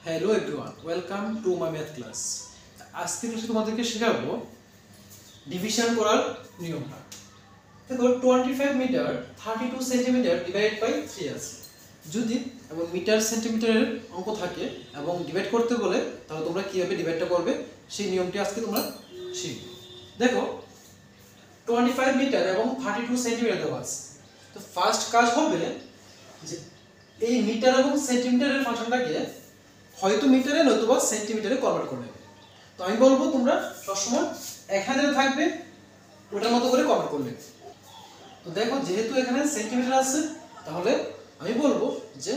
Hello everyone, welcome to my math class. আজকে ক্লাসে তোমাদেরকে শেখাবো ডিভিশন করার নিয়মটা। দেখো 25 মিটার 32 সেন্টিমিটার ডিভাইড বাই 3 আছে। যদি এবং মিটার সেন্টিমিটারের অঙ্ক থাকে এবং ডিভাইড করতে বলে, তাহলে তোমরা কীভাবে ডিভাইডটা করবে সেই নিয়মটি আজকে তোমরা শিখবে। দেখো 25 মিটার এবং 32 সেন্টিমিটার দেওয়া আছে। তো ফার্স্ট কাজ হবে যে এই মিটার এবং সেন্টিমিটারের ফাংশনটাকে হয়তো মিটারে নতুবা সেন্টিমিটারে কনভার্ট করে নেবে। তো আমি বলবো তোমরা সবসময় এখানে থাকবে ওটার মতো করে কনভার্ট করে নেবে। তো দেখো যেহেতু এখানে সেন্টিমিটার আছে, তাহলে আমি বলবো যে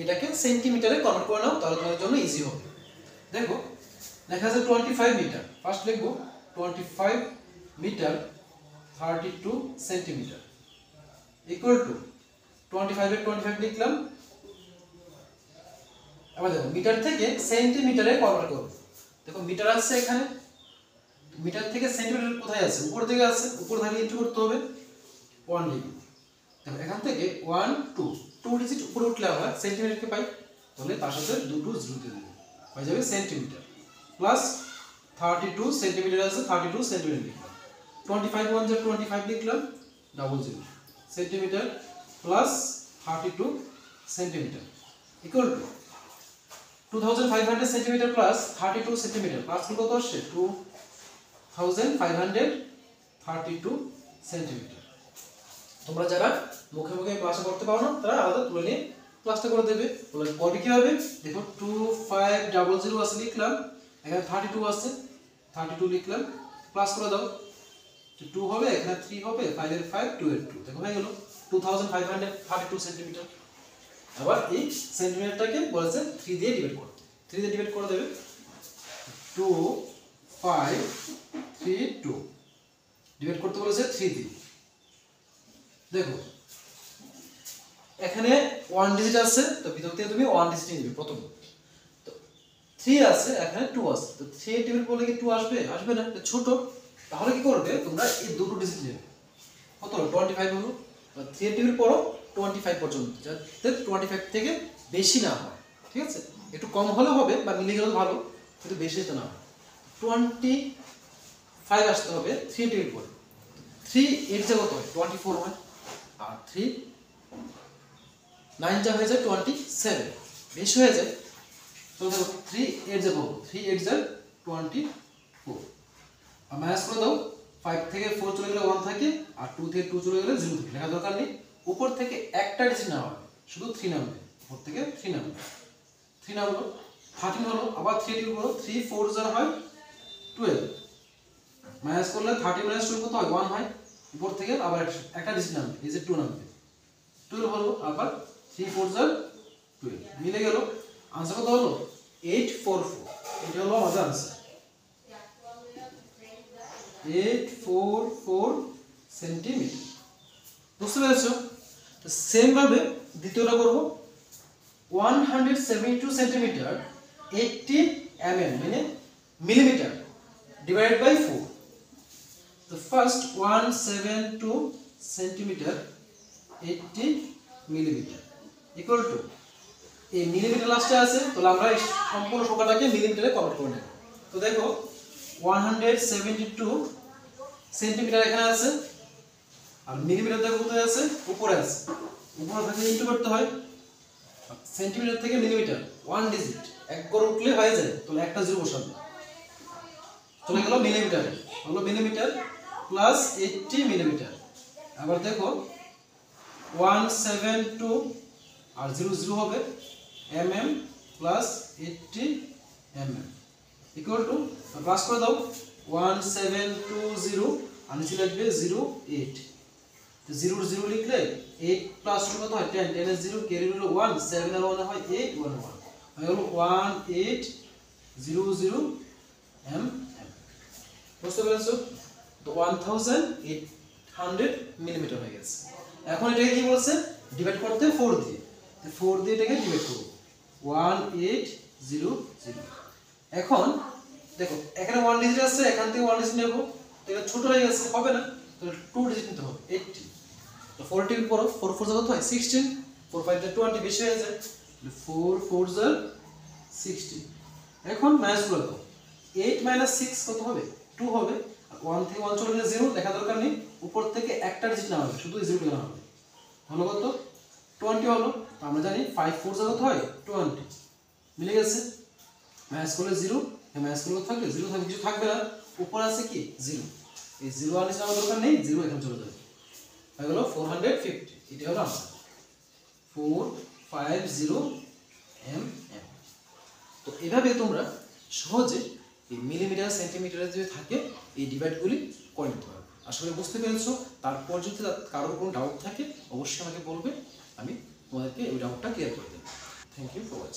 এটাকে সেন্টিমিটারে কনভার্ট করে নাও, তাহলে তোমাদের জন্য ইজি হবে। দেখো লেখা আছে 25 মিটার, ফার্স্ট লিখবো 25 মিটার 32 সেন্টিমিটার ইকুয়াল টু 25 এর 25 লিখলাম। আবার দেখো মিটার থেকে সেন্টিমিটারে কনভার্ট করব। দেখো মিটার আছে এখানে, মিটার থেকে সেন্টিমিটার কোথায় আছে? উপর দিকে আছে, উপর থেকে ইনটু করতে হবে 1 লিখব। দেখো এখান থেকে 1 2 ডিজিট উপরে উঠলে আমরা সেন্টিমিটারকে পাই, তাহলে তার সাথে দুটো জিরো দিয়ে দেব, হয়ে যাবে সেন্টিমিটার। প্লাস 32 সেন্টিমিটার আছে, 32 সেন্টিমিটার লিখলাম। 25 1 যা 25 লিখলাম, double zero centimetre plus 32 centimetre equal to 2500 centimetre plus 32 centimetre plus কত আসছে 2532 সেন্টিমিটার। তোমরা যারা মুখে মুখে ক্লাসে করতে পারো না, তারা আলাদা তুলে নিয়ে ক্লাসটা করে দেবে। বলে করবে কি হবে, দেখো 2500 আছে লিখলাম, এখানে 32 আছে 32 লিখলাম, প্লাস করে দাও 2 হবে, এখানে 3 হবে, 5 এর 5 2 এর 2, দেখো হয়ে গেল 2532 সেন্টিমিটার। আবার এই সেন্টিমিটারটাকে বলেছে 3 দিয়ে ডিভাইড করতে, 3 দিয়ে ডিভাইড করে দেবে 2532 ডিভাইড করতে বলেছে 3 দিয়ে। দেখো এখানে 1 ডিজিট আছে, তো ভিতর থেকে তুমি 1 ডিজিট নিয়ে নেবে প্রথম। তো 3 আছে, এখানে 2 আছে, তো 3 ডিভাইড করলে কি 2 আসবে? আসবে না, এটা ছোট। তাহলে কি করবে তোমরা, এই দুটো ডিজিট নেবে। কত হলো 25 হলো, 3 ডিভাইড করো 25 পর্যন্ত, যাতে 25 থেকে বেশি না হয়। ঠিক আছে, একটু কম হলে হবে বা মিলে গেলে ভালো, কিন্তু বেশি তো না হয়। 25 আসতে হবে 3 ডিভাইড করে। 3 8 যা কত হয় 24 হয়, আর 3 9 যা হয়ে যায় 27, বেশি হয়ে যায়। তো দেখো 3 8 যা পাবো, 3 8 যা 24, আর মাইনাস করে দাও। 5 থেকে 4 চলে গেলে 1 থাকে, আর 2 থেকে 2 চলে গেলে 0 থাকে, লেখা দরকার নেই। উপর থেকে একটা ডিজিট না হবে, শুধু 3 নামবে, উপর থেকে 3 নামবে, 3 নামলো 13 হলো। আবার 3 ডিভাইড করো, 3 4 যারা হয় 12, মাইনাস করলে 30 মাইনাস 2 কত হয় 1 হয়, উপর থেকে আবার একটা ডিজিট নামবে, এই যে 2 নামবে, 12 হলো। আবার 3 4 যার 12 মিলে গেল। আনসার কত হলো 844, এটা হলো আমাদের আনসার 844 সেন্টিমিটার। বুঝতে পেরেছো? তো সেম ভাবে দ্বিতীয়টা করব 172 সেন্টিমিটার 80 mm মানে মিলিমিটার ডিভাইড বাই 4। তো first 172 centimetre 80 millimetre equal to, এই মিলিমিটার লাস্টে আছে, তাহলে আমরা এই সম্পূর্ণ সংখ্যাটাকে মিলিমিটারে কনভার্ট করে নেব। তো দেখো 172 সেন্টিমিটার এখানে আছে, আর মিলিমিটার দেখো কোথায় আছে, উপরে আছে, উপরে থেকে ইনটু করতে হয়। সেন্টিমিটার থেকে মিলিমিটার 1 ডিজিট এক করে উঠলে হয়ে যায়, তাহলে একটা জিরো বসাবো, চলে গেল মিলিমিটারে, হলো মিলিমিটার প্লাস 80 মিলিমিটার। আবার দেখো 172 আর 0 0 হবে mm plus 80 mm equal to, plus করে দাও 1720 আর নিচে লিখবে 08। তো 0 0 লিখলে 8 প্লাস 2 কত হয় 10, 10 এর 0 ক্যারি হলো 1, 7 এর 1 হয় 8, 1 1 হয়ে গেল 1800 mm। বুঝতে পেরেছো? তো 1800 মিলিমিটার হয়ে গেছে। এখন এটাকে কি বলছে, ডিভাইড করতে 4 দিয়ে, তো 4 দিয়ে এটাকে ডিভাইড করব 1800। এখন দেখো এখানে 1 ডিজিট আছে, এখান থেকে 1 ডিজিট নেব, এটা ছোট হয়ে গেছে, হবে না, তাহলে 2 ডিজিট নিতে হবে 80। তো 4 টিভি পড়ো, 4 4 কত হয় 16, 4 5 20 বেশি হয়ে যায়, 4 4 16 60। এখন মাইনাসগুলো দাও, 8 মাইনাস 6 কত হবে? 2 হবে। আর 1 থেকে 1 চলে গেলে 0, দেখা দরকার নেই, উপর থেকে একটা ডিজিট নেওয়া হবে, শুধু 0 নেওয়া হবে। হলো কত? 20 হলো। তো আমরা জানি 5 4 কত হয়? 20। মিলে গেছে। মাইনাস করলে 0, মাইনাস করলে থাকবে 0, থাকবে কিছু থাকবে না, উপর আছে কি 0, এই 0 আর নিচে আমার দরকার নেই, 0 এখানে চলে যাবে, হয়ে গেল 450। এটা হলো আনসার 450 mm। তো এভাবে তোমরা সহজে এই মিলিমিটার সেন্টিমিটারে যদি থাকে এই ডিভাইডগুলি করে নিতে পারবে। আশা করি বুঝতে পেরেছো। তারপর যদি কারোর কোনো ডাউট থাকে অবশ্যই আমাকে বলবে, আমি তোমাদেরকে ওই ডাউটটা ক্লিয়ার করে দেবো। Thank you for watching.